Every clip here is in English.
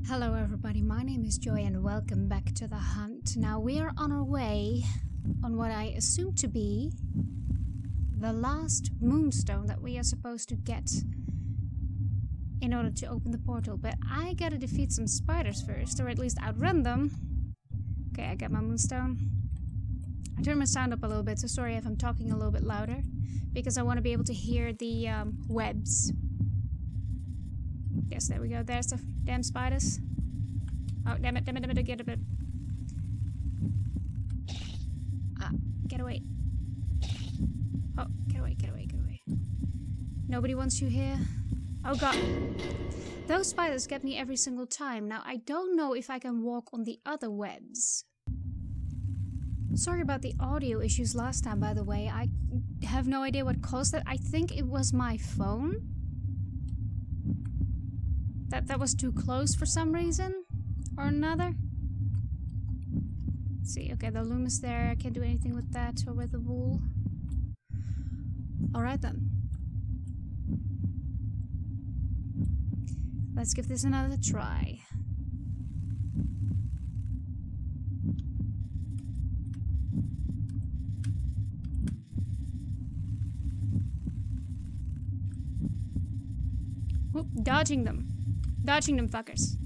Hello everybody, my name is Joy and welcome back to the hunt. Now we are on our way on what I assume to be the last moonstone that we are supposed to get in order to open the portal. But I gotta defeat some spiders first, or at least outrun them. Okay, I got my moonstone. I turned my sound up a little bit, so sorry if I'm talking a little bit louder, because I want to be able to hear the webs. Yes, there we go. There's the damn spiders. Oh, damn it, get a bit. Ah, get away. Oh, get away. Nobody wants you here. Oh god. Those spiders get me every single time. Now, I don't know if I can walk on the other webs. Sorry about the audio issues last time, by the way. I have no idea what caused it. I think it was my phone. That was too close for some reason or another. Let's see, okay, the loom is there. I can't do anything with that or with the wool. Alright then. Let's give this another try. Whoop, dodging them. Dodging them fuckers.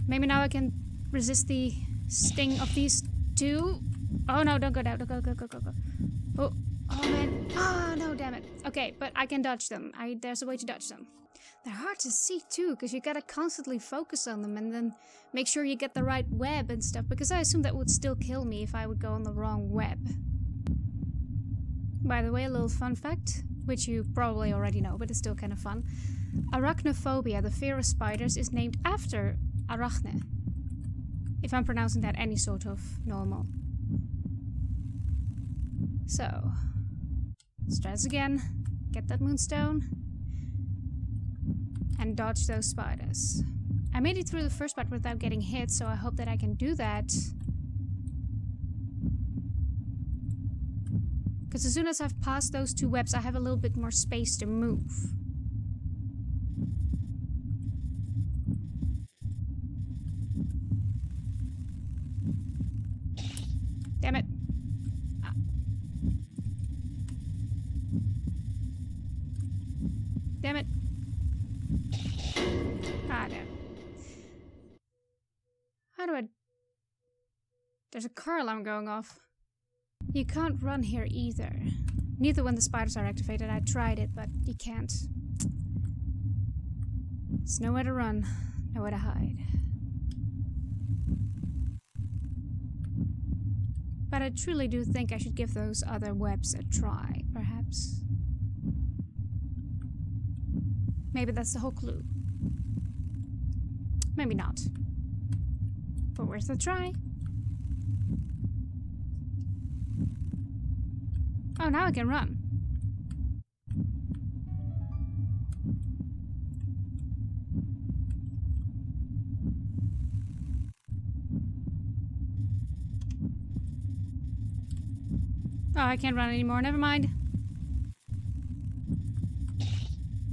Maybe now I can resist the sting of these two. Oh no, don't go down. Go. Oh man. Oh no, damn it. Okay, but I can dodge them. There's a way to dodge them. They're hard to see too, because you gotta constantly focus on them and then make sure you get the right web and stuff, because I assume that would still kill me if I would go on the wrong web. By the way, a little fun fact, which you probably already know, but it's still kind of fun. Arachnophobia, the fear of spiders, is named after Arachne. If I'm pronouncing that any sort of normal. So, let's try this again. Get that moonstone. And dodge those spiders. I made it through the first part without getting hit, so I hope that I can do that. Because as soon as I've passed those two webs, I have a little bit more space to move. Damn it. Ah. Damn it. Ah, damn. How do I... There's a car alarm going off. You can't run here either. Neither when the spiders are activated. I tried it, but you can't. There's nowhere to run, nowhere to hide. But I truly do think I should give those other webs a try, perhaps. Maybe that's the whole clue. Maybe not. But worth a try. Oh, now I can run. Oh, I can't run anymore. Never mind.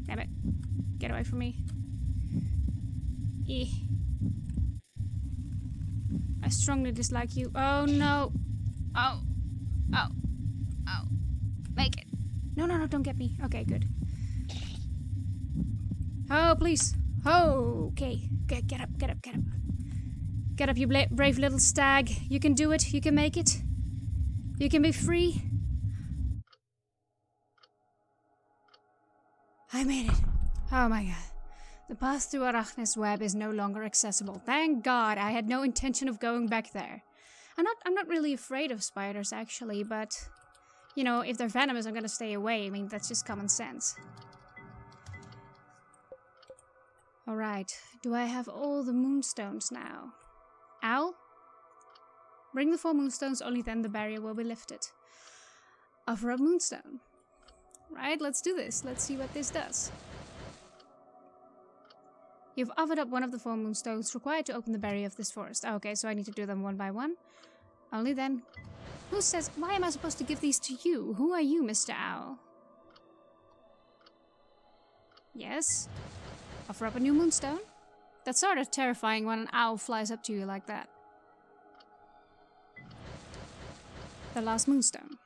Damn it. Get away from me. I strongly dislike you. Oh, no. Oh. Make it. No, don't get me. Okay, good. Oh, please. Oh, okay. Get up. Get up, you brave little stag. You can do it. You can make it. You can be free. I made it. Oh my god. The path to Arachne's web is no longer accessible. Thank God. I had no intention of going back there. I'm not really afraid of spiders, actually, but... You know, if they're venomous, I'm gonna stay away. I mean, that's just common sense. Alright. Do I have all the moonstones now? Owl? Bring the 4 moonstones, only then the barrier will be lifted. Offer up moonstone. Right, let's do this. Let's see what this does. You've offered up one of the 4 moonstones required to open the barrier of this forest. Okay, so I need to do them one by one. Only then... Who says... Why am I supposed to give these to you? Who are you, Mr. Owl? Yes. Offer up a new moonstone. That's sort of terrifying when an owl flies up to you like that. The last moonstone.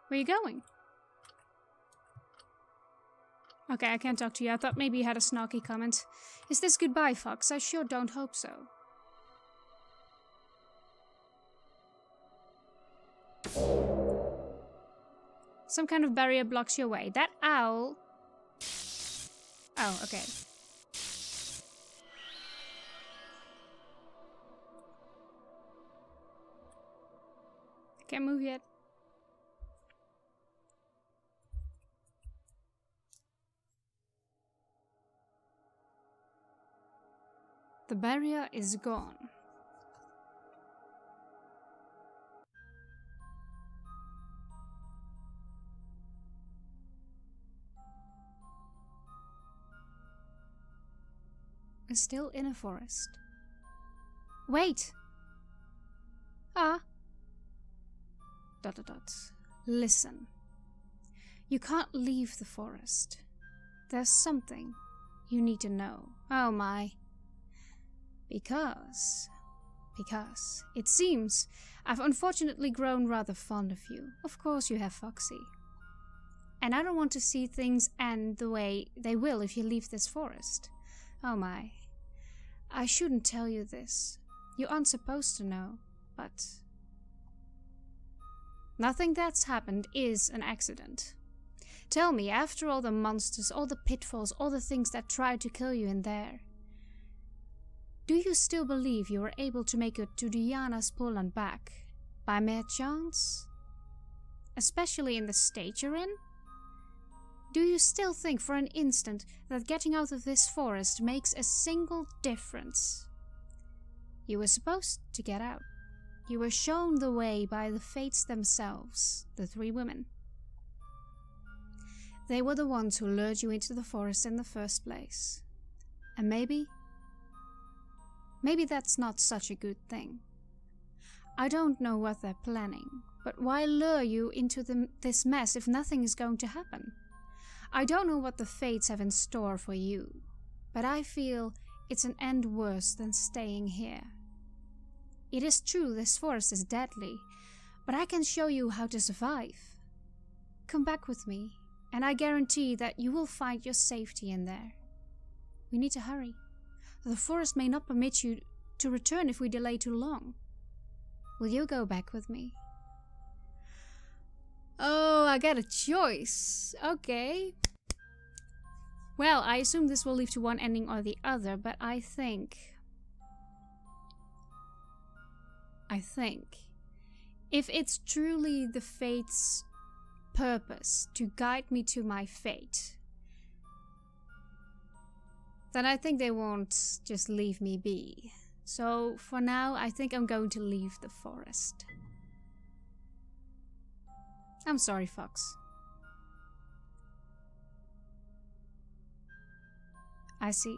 Where are you going? Okay, I can't talk to you. I thought maybe you had a snarky comment. Is this goodbye, Fox? I sure don't hope so. Some kind of barrier blocks your way. That owl... Oh, okay. Can't move yet. The barrier is gone. We're still in a forest. Wait! Ah! ... Listen. You can't leave the forest. There's something you need to know. Oh my. Because it seems I've unfortunately grown rather fond of you. Of course you have, Foxy. And I don't want to see things end the way they will if you leave this forest. Oh my. I shouldn't tell you this. You aren't supposed to know, but... nothing that's happened is an accident. Tell me, after all the monsters, all the pitfalls, all the things that tried to kill you in there, do you still believe you were able to make it to Diana's pool and back by mere chance? Especially in the state you're in? Do you still think for an instant that getting out of this forest makes a single difference? You were supposed to get out. You were shown the way by the fates themselves, the three women. They were the ones who lured you into the forest in the first place. And maybe that's not such a good thing. I don't know what they're planning, but why lure you into this mess if nothing is going to happen? I don't know what the fates have in store for you, but I feel it's an end worse than staying here. It is true this forest is deadly, but I can show you how to survive. Come back with me, and I guarantee that you will find your safety in there. We need to hurry. The forest may not permit you to return if we delay too long. Will you go back with me? Oh, I got a choice. Okay. Well, I assume this will lead to one ending or the other, but I think if it's truly the fate's purpose to guide me to my fate, then I think they won't just leave me be. So for now, I think I'm going to leave the forest. I'm sorry, Fox. I see.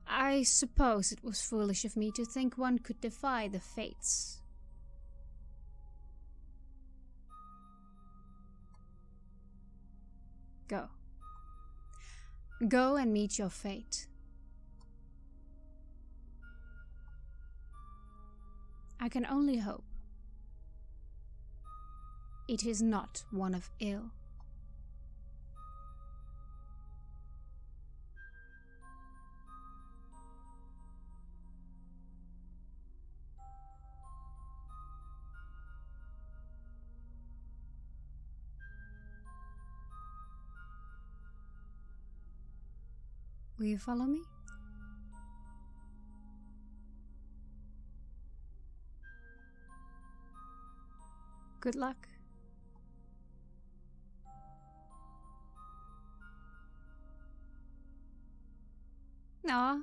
I suppose it was foolish of me to think one could defy the fates. Go. Go and meet your fate. I can only hope it is not one of ill. Will you follow me? Good luck. Aw,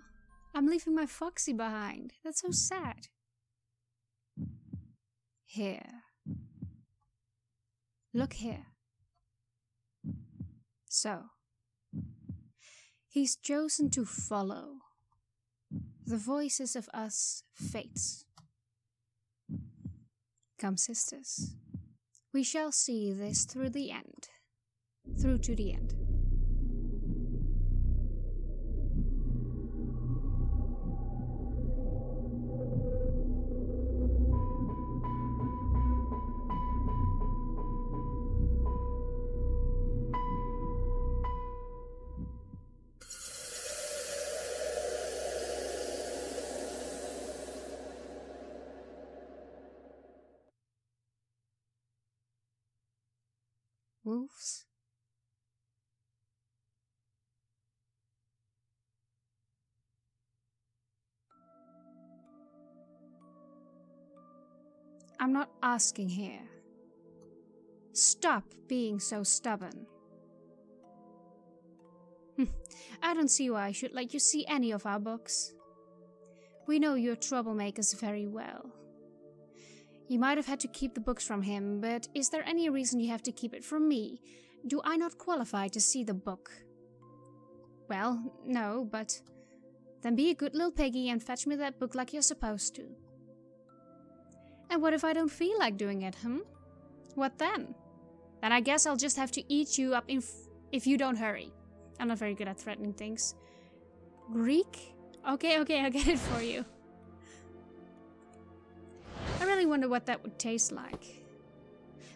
I'm leaving my Foxy behind. That's so sad. Here. Look here. So, he's chosen to follow the voices of us fates. Come, sisters. We shall see this through the end. through to the end. Wolves? I'm not asking here. Stop being so stubborn. I don't see why I should let you see any of our books. We know you're troublemakers very well. You might have had to keep the books from him, but is there any reason you have to keep it from me? Do I not qualify to see the book? Well, no, but then be a good little piggy and fetch me that book like you're supposed to. And what if I don't feel like doing it, What then? Then I guess I'll just have to eat you up if you don't hurry. I'm not very good at threatening things. Greek? Okay, I'll get it for you. I really wonder what that would taste like.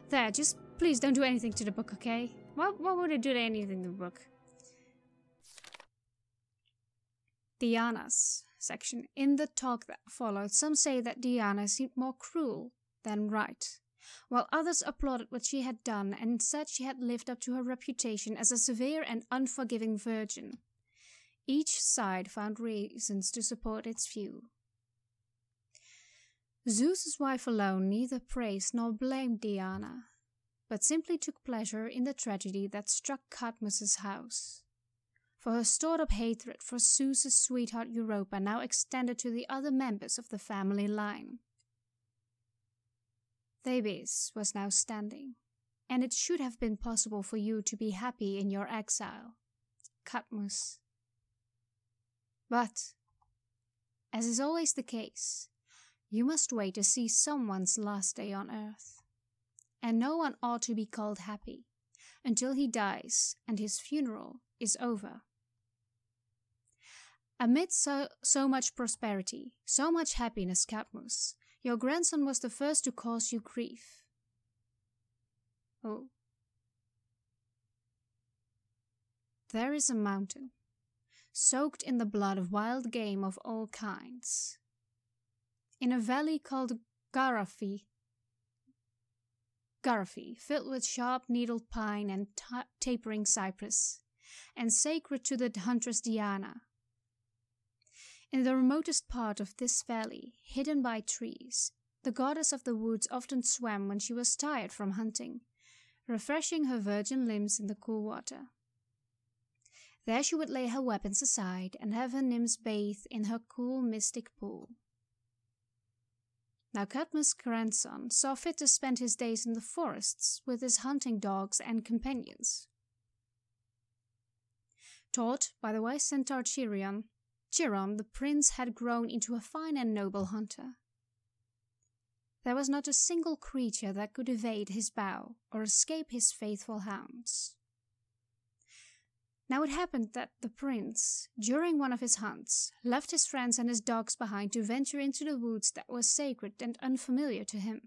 There, just please don't do anything to the book, okay? What would I do to anything to the book? Diana's section. In the talk that followed, some say that Diana seemed more cruel than right, while others applauded what she had done and said she had lived up to her reputation as a severe and unforgiving virgin. Each side found reasons to support its view. Zeus's wife alone neither praised nor blamed Diana, but simply took pleasure in the tragedy that struck Cadmus's house. For her stored-up hatred for Zeus's sweetheart Europa now extended to the other members of the family line. Thebes was now standing, and it should have been possible for you to be happy in your exile, Cadmus. But, as is always the case, you must wait to see someone's last day on earth. And no one ought to be called happy until he dies and his funeral is over. Amid so much prosperity, so much happiness, Cadmus, your grandson was the first to cause you grief. Oh. There is a mountain, soaked in the blood of wild game of all kinds. In a valley called Garaphi, filled with sharp-needled pine and tapering cypress, and sacred to the huntress Diana. In the remotest part of this valley, hidden by trees, the goddess of the woods often swam when she was tired from hunting, refreshing her virgin limbs in the cool water. There she would lay her weapons aside and have her nymphs bathe in her cool mystic pool. Now Cadmus' grandson saw fit to spend his days in the forests with his hunting dogs and companions. Taught by the wise centaur Chiron, the prince had grown into a fine and noble hunter. There was not a single creature that could evade his bow or escape his faithful hounds. Now it happened that the prince, during one of his hunts, left his friends and his dogs behind to venture into the woods that was sacred and unfamiliar to him.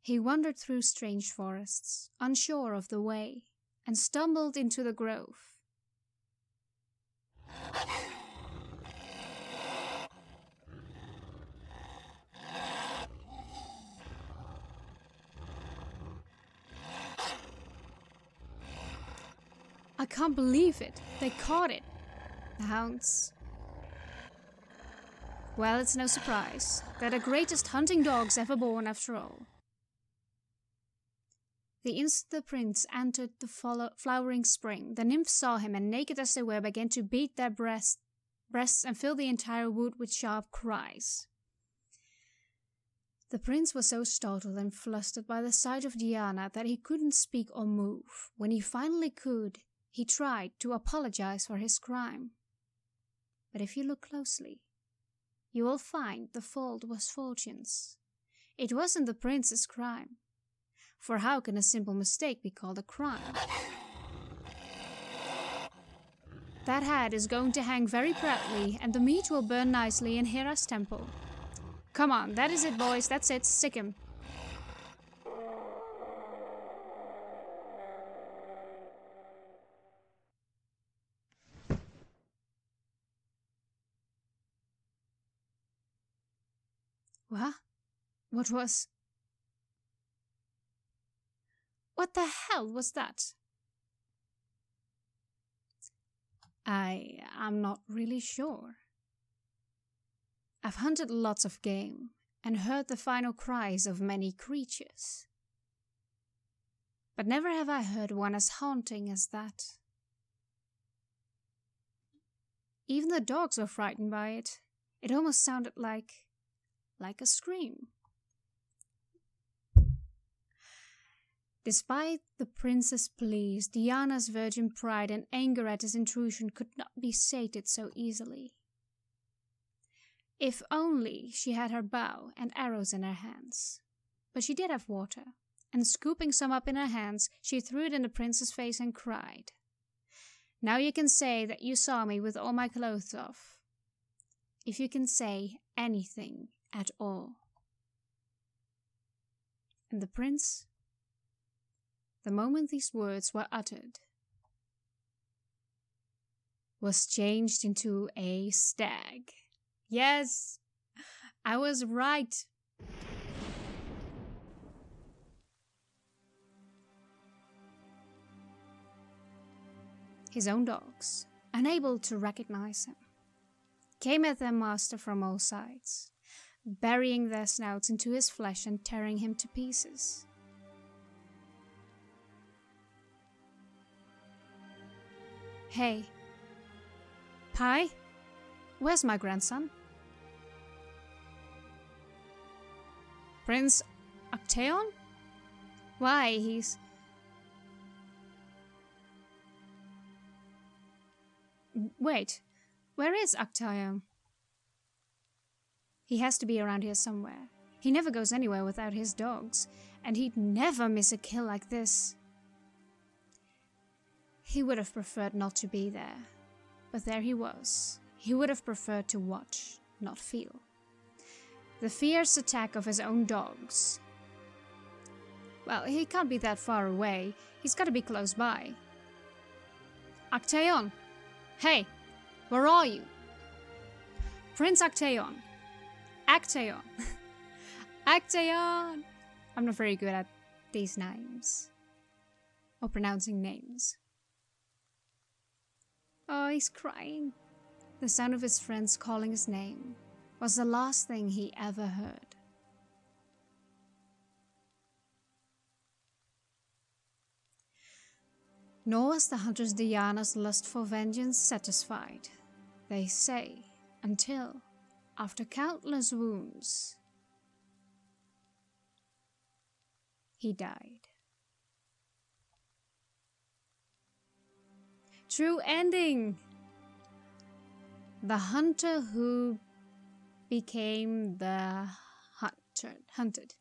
He wandered through strange forests, unsure of the way, and stumbled into the grove. I can't believe it. They caught it. The hounds. Well, it's no surprise. They're the greatest hunting dogs ever born after all. The instant the prince entered the flowering spring, the nymphs saw him and naked as they were began to beat their breasts and fill the entire wood with sharp cries. The prince was so startled and flustered by the sight of Diana that he couldn't speak or move. When he finally could, he tried to apologize for his crime. But if you look closely, you will find the fault was Fortune's. It wasn't the prince's crime. For how can a simple mistake be called a crime? That hat is going to hang very proudly, and the meat will burn nicely in Hera's temple. Come on, that is it, boys, that's it, sick him. What? What was... What the hell was that? I'm not really sure. I've hunted lots of game and heard the final cries of many creatures. But never have I heard one as haunting as that. Even the dogs were frightened by it. It almost sounded like a scream. Despite the prince's pleas, Diana's virgin pride and anger at his intrusion could not be sated so easily. If only she had her bow and arrows in her hands. But she did have water, and scooping some up in her hands, she threw it in the prince's face and cried, "Now you can say that you saw me with all my clothes off. If you can say anything at all." And the prince, the moment these words were uttered, was changed into a stag. Yes, I was right. His own dogs, unable to recognize him, came at their master from all sides, burying their snouts into his flesh and tearing him to pieces. Hey, Pi, where's my grandson? Prince Actaeon? Why, he's... Wait, where is Actaeon? He has to be around here somewhere. He never goes anywhere without his dogs, and he'd never miss a kill like this. He would have preferred not to be there, but there he was. He would have preferred to watch, not feel. The fierce attack of his own dogs. Well, he can't be that far away. He's got to be close by. Actaeon! Hey! Where are you? Prince Actaeon! Actaeon! Actaeon! I'm not very good at these names. Or pronouncing names. Oh, he's crying. The sound of his friends calling his name was the last thing he ever heard. Nor was the huntress Diana's lust for vengeance satisfied, they say, until, after countless wounds, he died. True ending! The hunter who became the hunted.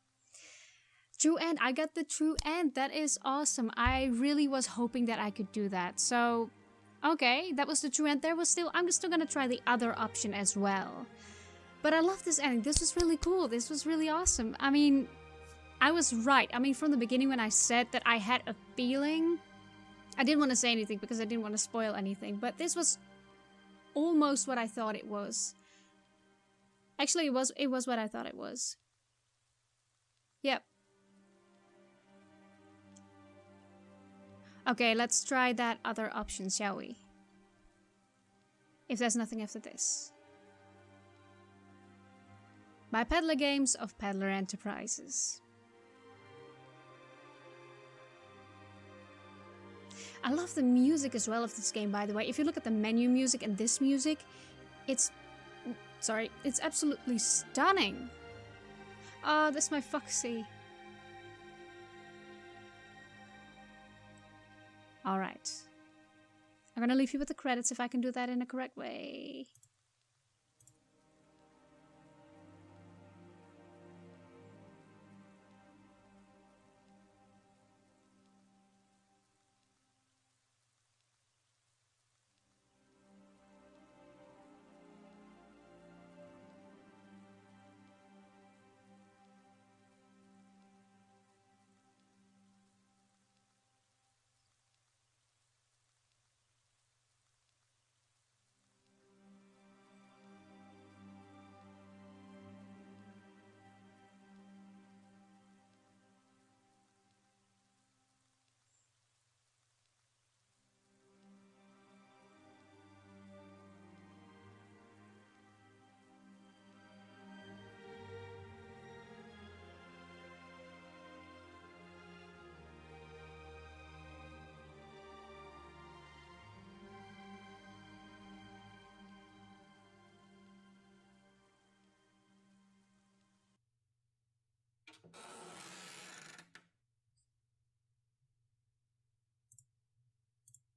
True end. I got the true end. That is awesome. I really was hoping that I could do that. So, okay, that was the true end. I'm still gonna try the other option as well. But I love this ending. This was really cool. This was really awesome. I mean, I was right. I mean, from the beginning when I said that I had a feeling, I didn't want to say anything because I didn't want to spoil anything. But this was almost what I thought it was. Actually, it was what I thought it was. Yep. Okay, let's try that other option, shall we? If there's nothing after this. By Peddler Games of Peddler Enterprises. I love the music as well of this game, by the way. If you look at the menu music and this music, it's absolutely stunning. Oh, that's my Foxy. Alright. I'm gonna leave you with the credits if I can do that in a correct way.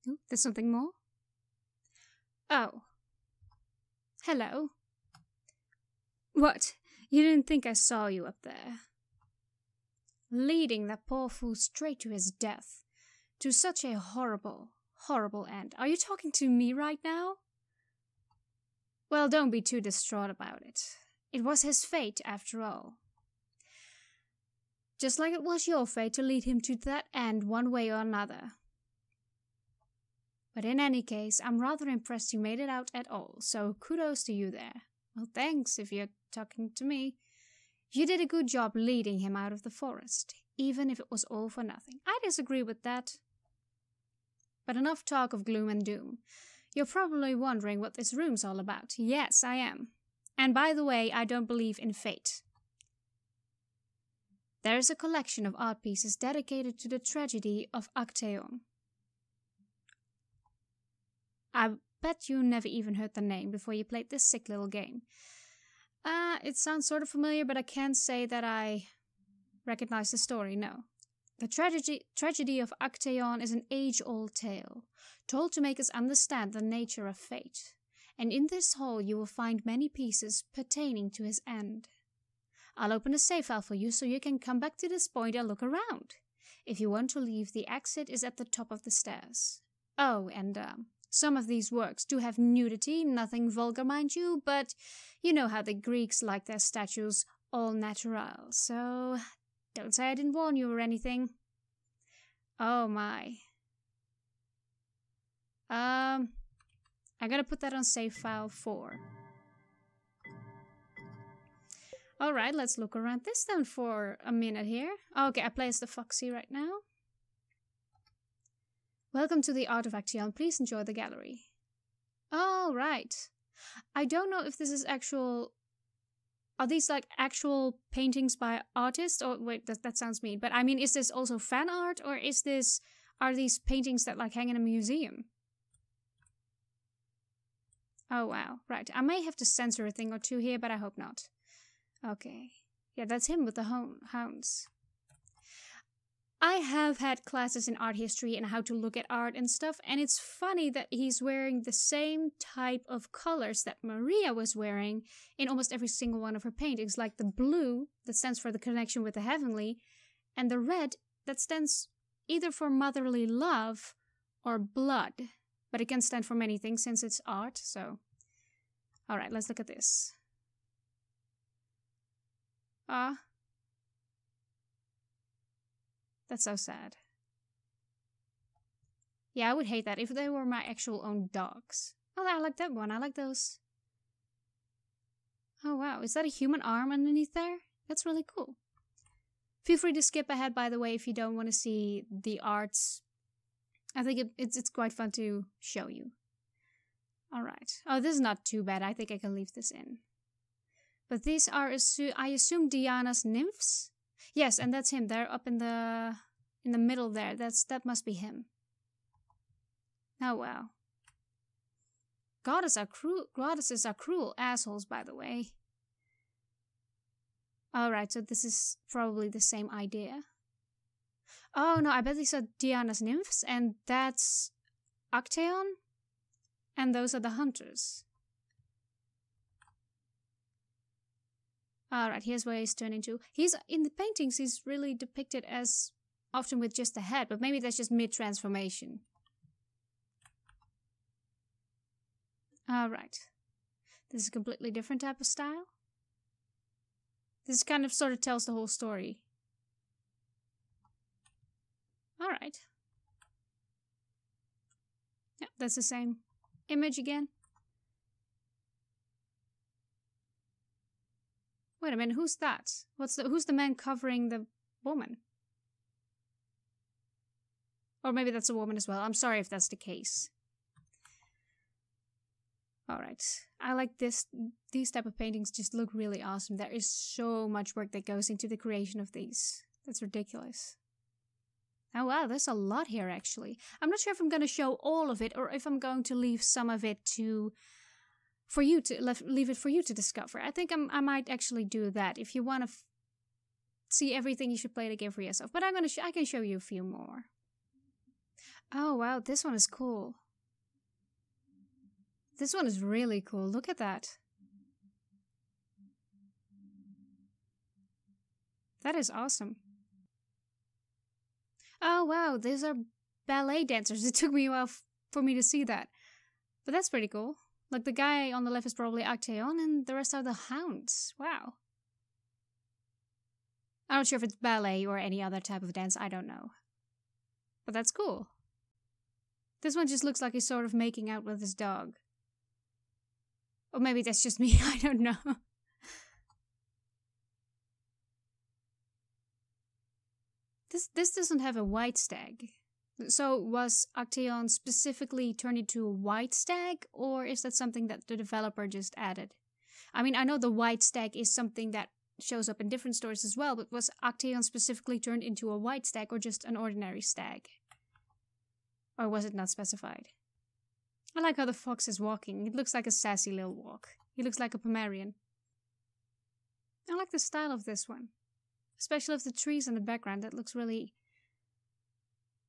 Ooh, there's something more? Oh. Hello. What? You didn't think I saw you up there? Leading that poor fool straight to his death. To such a horrible, horrible end. Are you talking to me right now? Well, don't be too distraught about it. It was his fate, after all. Just like it was your fate to lead him to that end one way or another. But in any case, I'm rather impressed you made it out at all, so kudos to you there. Well, thanks if you're talking to me. You did a good job leading him out of the forest, even if it was all for nothing. I disagree with that. But enough talk of gloom and doom. You're probably wondering what this room's all about. Yes, I am. And by the way, I don't believe in fate. There is a collection of art pieces dedicated to the tragedy of Actaeon. I bet you never even heard the name before you played this sick little game. It sounds sort of familiar, but I can't say that I recognize the story, no. The tragedy of Actaeon is an age-old tale, told to make us understand the nature of fate. And in this hall you will find many pieces pertaining to his end. I'll open a save file for you so you can come back to this point and look around. If you want to leave, the exit is at the top of the stairs. Oh, and some of these works do have nudity, nothing vulgar mind you, but you know how the Greeks like their statues all natural, so don't say I didn't warn you or anything. Oh my. I gotta put that on save file 4. Alright, let's look around this then for a minute here. Okay, I play as the Foxy right now. Welcome to the Art of Actaeon. Please enjoy the gallery. Oh, right. I don't know if this is actual... Are these like actual paintings by artists? Or wait, that sounds mean. But I mean, is this also fan art? Or is this... Are these paintings that like hang in a museum? Oh, wow. Right. I may have to censor a thing or two here, but I hope not. Okay. Yeah, that's him with the hounds. I have had classes in art history and how to look at art and stuff, and it's funny that he's wearing the same type of colors that Maria was wearing in almost every single one of her paintings, like the blue that stands for the connection with the heavenly, and the red that stands either for motherly love or blood, but it can stand for many things since it's art, so... Alright, let's look at this. That's so sad. Yeah, I would hate that if they were my actual own dogs. Oh, I like that one. I like those. Oh, wow. Is that a human arm underneath there? That's really cool. Feel free to skip ahead, by the way, if you don't want to see the arts. I think it's quite fun to show you. Alright. Oh, this is not too bad. I think I can leave this in. But these are, I assume, Diana's nymphs? Yes, and that's him. They're up in the middle there. That must be him. Oh wow. Goddesses are cruel assholes, by the way. Alright, so this is probably the same idea. Oh no, I bet these are Diana's nymphs, and that's Actaeon, and those are the hunters. Alright, here's where he's turning to. In the paintings, he's really depicted as often with just a head, but maybe that's just mid-transformation. Alright. This is a completely different type of style. This kind of sort of tells the whole story. Alright. Yep, that's the same image again. Wait a minute, who's that? Who's the man covering the woman? Or maybe that's a woman as well. I'm sorry if that's the case. Alright. I like this. These type of paintings just look really awesome. There is so much work that goes into the creation of these. That's ridiculous. Oh wow, there's a lot here actually. I'm not sure if I'm going to show all of it or if I'm going to leave some of it to... leave it for you to discover. I think I might actually do that. If you want to see everything, you should play the game for yourself. But I can show you a few more. Oh wow, this one is cool. This one is really cool. Look at that. That is awesome. Oh wow, these are ballet dancers. It took me a while for me to see that. But that's pretty cool. Like the guy on the left is probably Actaeon and the rest are the hounds. Wow. I'm not sure if it's ballet or any other type of dance, I don't know. But that's cool. This one just looks like he's sort of making out with his dog. Or maybe that's just me, I don't know. This doesn't have a white stag. So was Actaeon specifically turned into a white stag, or is that something that the developer just added? I mean, I know the white stag is something that shows up in different stories as well, but was Actaeon specifically turned into a white stag or just an ordinary stag? Or was it not specified? I like how the fox is walking. It looks like a sassy little walk. He looks like a Pomerian. I like the style of this one. Especially with the trees in the background, that looks really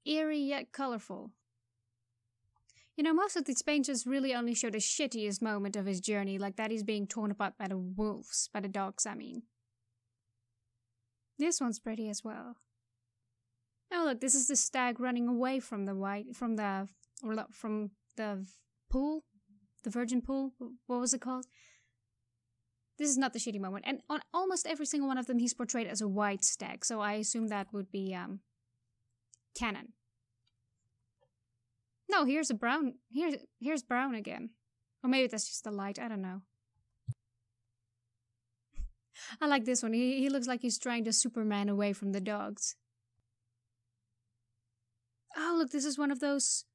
eerie yet colorful. You know, most of these painters really only show the shittiest moment of his journey, like that he's being torn apart by the wolves, by the dogs, I mean. This one's pretty as well. Oh look, this is the stag running away from the pool? The virgin pool? What was it called? This is not the shitty moment. And on almost every single one of them, he's portrayed as a white stag. So I assume that would be, canon. No, here's a brown. Here's brown again. Or maybe that's just the light. I don't know. I like this one. He looks like he's trying to Superman away from the dogs. Oh, look, this is one of those...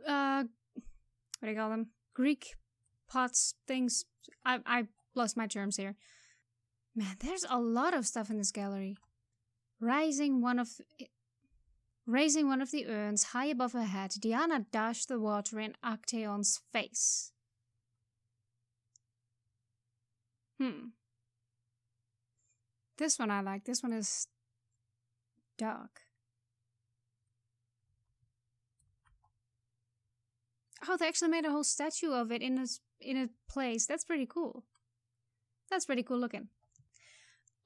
what do you call them? Greek pots things. I lost my terms here. Man, there's a lot of stuff in this gallery. Raising one of the urns high above her head, Diana dashed the water in Actaeon's face. This one I like. This one is dark. Oh, they actually made a whole statue of it in a place. That's pretty cool. That's pretty cool looking.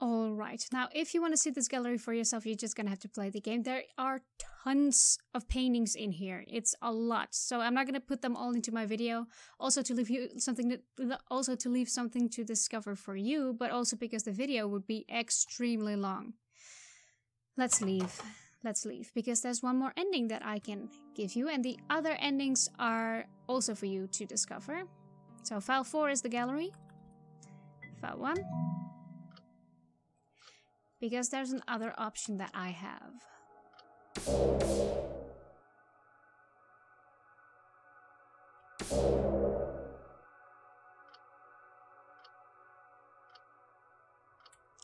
Alright, now if you want to see this gallery for yourself, you're just gonna have to play the game. There are tons of paintings in here. It's a lot. So I'm not gonna put them all into my video. Also to leave something to discover for you, but also because the video would be extremely long. Let's leave. Let's leave, because there's one more ending that I can give you, and the other endings are also for you to discover. So file 4 is the gallery. File 1. Because there's another option that I have.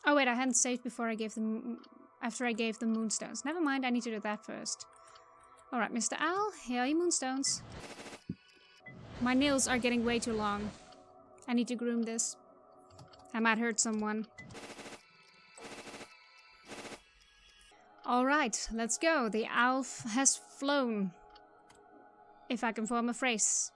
Oh wait, I hadn't saved before I gave them... after I gave the moonstones. Never mind, I need to do that first. Alright, Mr. Owl, here are your moonstones. My nails are getting way too long. I need to groom this. I might hurt someone. Alright, let's go. The owl has flown. If I can form a phrase.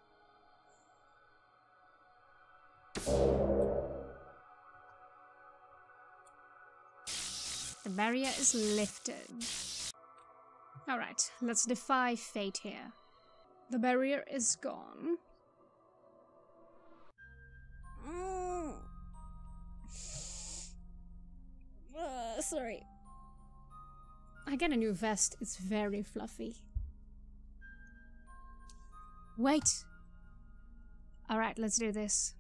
The barrier is lifted. Alright, let's defy fate here. The barrier is gone. Sorry. I get a new vest. It's very fluffy. Wait. Alright, let's do this.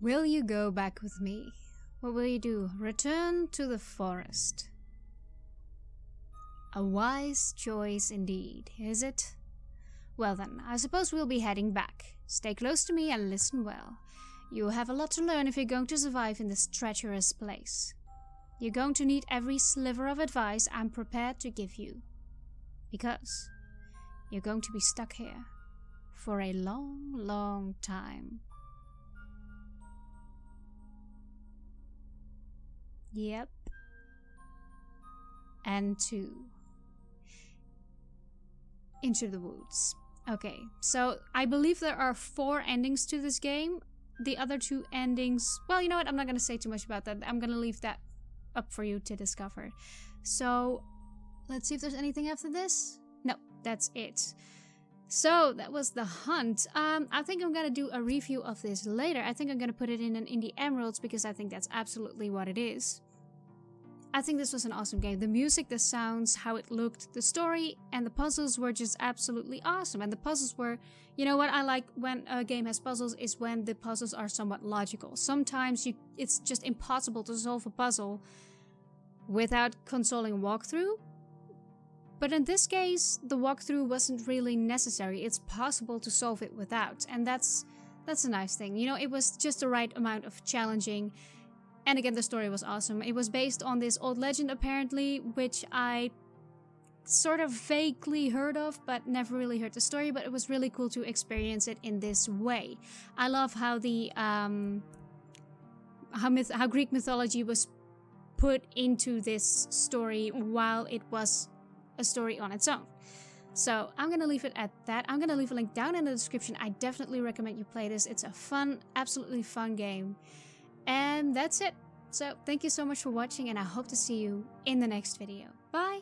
Will you go back with me? What will you do? Return to the forest. A wise choice indeed, is it? Well then, I suppose we'll be heading back. Stay close to me and listen well. You have a lot to learn if you're going to survive in this treacherous place. You're going to need every sliver of advice I'm prepared to give you. Because you're going to be stuck here for a long, long time. Yep. And 2. Into the woods. Okay, so I believe there are 4 endings to this game. The other 2 endings... Well, you know what? I'm not going to say too much about that. I'm going to leave that up for you to discover. So, let's see if there's anything after this. No, that's it. So, that was The Hunt. I think I'm going to do a review of this later. I think I'm going to put it in an Indie Emeralds because I think that's absolutely what it is. I think this was an awesome game. The music, the sounds, how it looked, the story, and the puzzles were just absolutely awesome. And the puzzles were, you know what I like when a game has puzzles is when the puzzles are somewhat logical. Sometimes it's just impossible to solve a puzzle without consoling a walkthrough. But in this case, the walkthrough wasn't really necessary. It's possible to solve it without. And that's a nice thing. You know, it was just the right amount of challenging. And again, the story was awesome. It was based on this old legend, apparently, which I sort of vaguely heard of, but never really heard the story. But it was really cool to experience it in this way. I love how the how Greek mythology was put into this story while it was a story on its own. So I'm gonna leave it at that. I'm gonna leave a link down in the description. I definitely recommend you play this. It's a fun, absolutely fun game. And that's it. So thank you so much for watching, and I hope to see you in the next video. Bye!